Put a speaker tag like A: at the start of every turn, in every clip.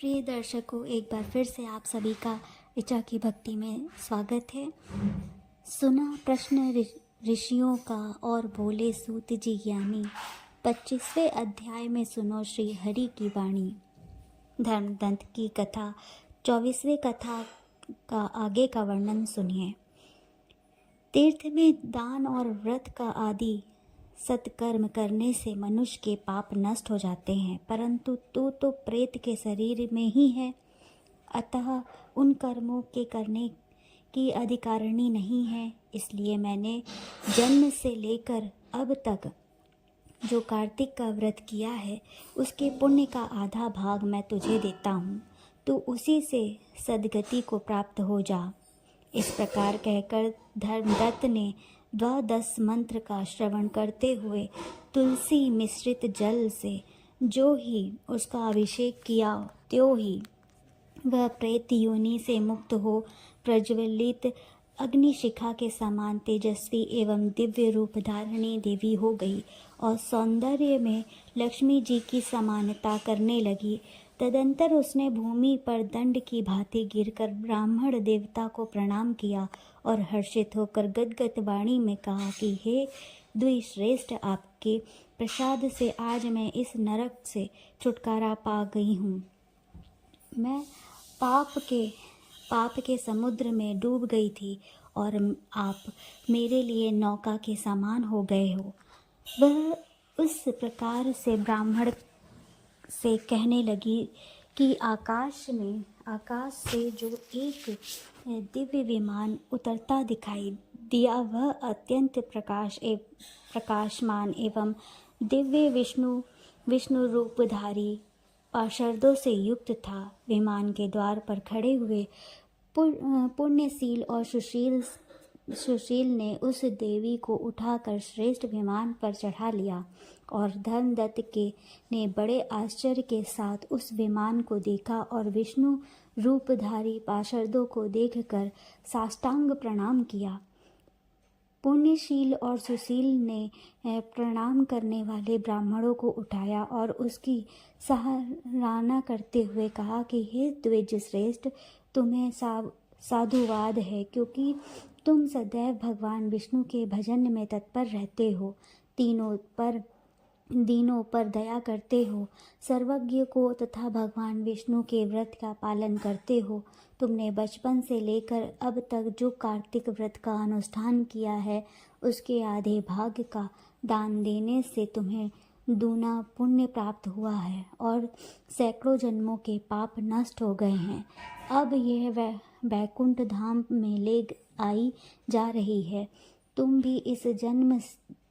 A: प्रिय दर्शकों, एक बार फिर से आप सभी का ऋचा की भक्ति में स्वागत है। सुना प्रश्न ऋषियों का और बोले सूत जी ज्ञानी। 25वें अध्याय में सुनो श्री हरि की वाणी। धर्मदंत की कथा 24वें कथा का आगे का वर्णन सुनिए। तीर्थ में दान और व्रत का आदि सत्कर्म करने से मनुष्य के पाप नष्ट हो जाते हैं, परंतु तू तो प्रेत के शरीर में ही है, अतः उन कर्मों के करने की अधिकारिणी नहीं है। इसलिए मैंने जन्म से लेकर अब तक जो कार्तिक का व्रत किया है उसके पुण्य का आधा भाग मैं तुझे देता हूँ, तू उसी से सद्गति को प्राप्त हो जा। इस प्रकार कहकर धर्मदत्त ने द्वादश मंत्र का श्रवण करते हुए तुलसी मिश्रित जल से जो ही उसका अभिषेक किया, त्यों ही वह प्रेत योनि से मुक्त हो प्रज्वलित अग्निशिखा के समान तेजस्वी एवं दिव्य रूप धारणी देवी हो गई और सौंदर्य में लक्ष्मी जी की समानता करने लगी। तदंतर उसने भूमि पर दंड की भांति गिरकर ब्राह्मण देवता को प्रणाम किया और हर्षित होकर गदगद वाणी में कहा कि हे द्विश्रेष्ठ, आपके प्रसाद से आज मैं इस नरक से छुटकारा पा गई हूँ। मैं पाप के समुद्र में डूब गई थी और आप मेरे लिए नौका के समान हो गए हो। वह उस प्रकार से ब्राह्मण से कहने लगी कि आकाश से जो एक दिव्य विमान उतरता दिखाई दिया, वह अत्यंत प्रकाशमान एवं दिव्य विष्णु रूपधारी पार्षदों से युक्त था। विमान के द्वार पर खड़े हुए पुण्यशील और सुशील ने उस देवी को उठाकर श्रेष्ठ विमान पर चढ़ा लिया और धर्मदत्त ने बड़े आश्चर्य के साथ उस विमान को देखा और विष्णु रूपधारी पार्षदों को देखकर साष्टांग प्रणाम किया। पुण्यशील और सुशील ने प्रणाम करने वाले ब्राह्मणों को उठाया और उसकी सराहना करते हुए कहा कि हे द्विज श्रेष्ठ, तुम्हें साधुवाद है, क्योंकि तुम सदैव भगवान विष्णु के भजन में तत्पर रहते हो, दीनों पर दया करते हो, सर्वज्ञ को तथा भगवान विष्णु के व्रत का पालन करते हो। तुमने बचपन से लेकर अब तक जो कार्तिक व्रत का अनुष्ठान किया है उसके आधे भाग का दान देने से तुम्हें दूना पुण्य प्राप्त हुआ है और सैकड़ों जन्मों के पाप नष्ट हो गए हैं। अब यह वैकुंठ धाम में ले आई जा रही है। तुम भी इस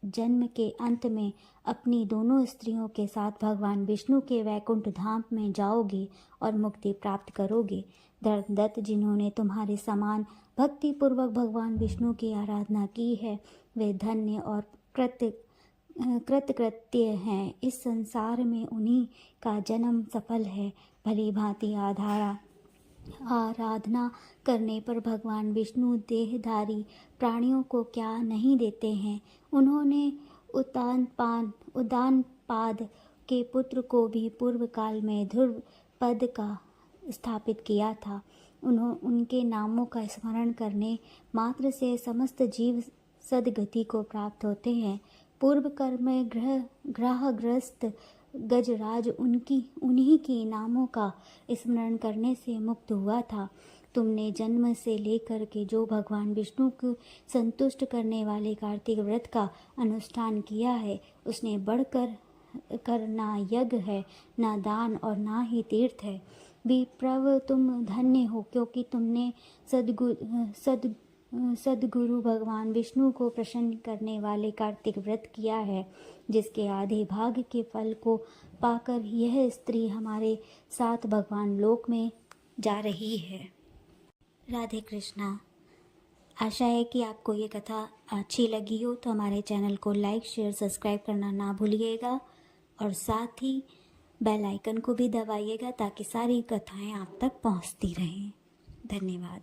A: जन्म के अंत में अपनी दोनों स्त्रियों के साथ भगवान विष्णु के वैकुंठ धाम में जाओगे और मुक्ति प्राप्त करोगे। धर्मदत्त, जिन्होंने तुम्हारे समान भक्ति पूर्वक भगवान विष्णु की आराधना की है, वे धन्य और कृतकृत्य हैं। इस संसार में उन्हीं का जन्म सफल है। भली भांति आराधना करने पर भगवान विष्णु देहधारी प्राणियों को क्या नहीं देते हैं। उन्होंने उदानपाद के पुत्र को भी पूर्व काल में ध्रुव पद का स्थापित किया था। उनके नामों का स्मरण करने मात्र से समस्त जीव सद्गति को प्राप्त होते हैं। पूर्व कर्म में ग्रहग्रस्त गजराज उन्हीं के नामों का स्मरण करने से मुक्त हुआ था। तुमने जन्म से लेकर के जो भगवान विष्णु को संतुष्ट करने वाले कार्तिक व्रत का अनुष्ठान किया है, उसने बढ़कर ना यज्ञ है, ना दान और ना ही तीर्थ है। विप्रव, तुम धन्य हो, क्योंकि तुमने सद्गुरु भगवान विष्णु को प्रसन्न करने वाले कार्तिक व्रत किया है, जिसके आधे भाग के फल को पाकर यह स्त्री हमारे साथ भगवान लोक में जा रही है। राधे कृष्णा। आशा है कि आपको ये कथा अच्छी लगी हो, तो हमारे चैनल को लाइक, शेयर, सब्सक्राइब करना ना भूलिएगा और साथ ही बेल आइकन को भी दबाइएगा ताकि सारी कथाएं आप तक पहुंचती रहें। धन्यवाद।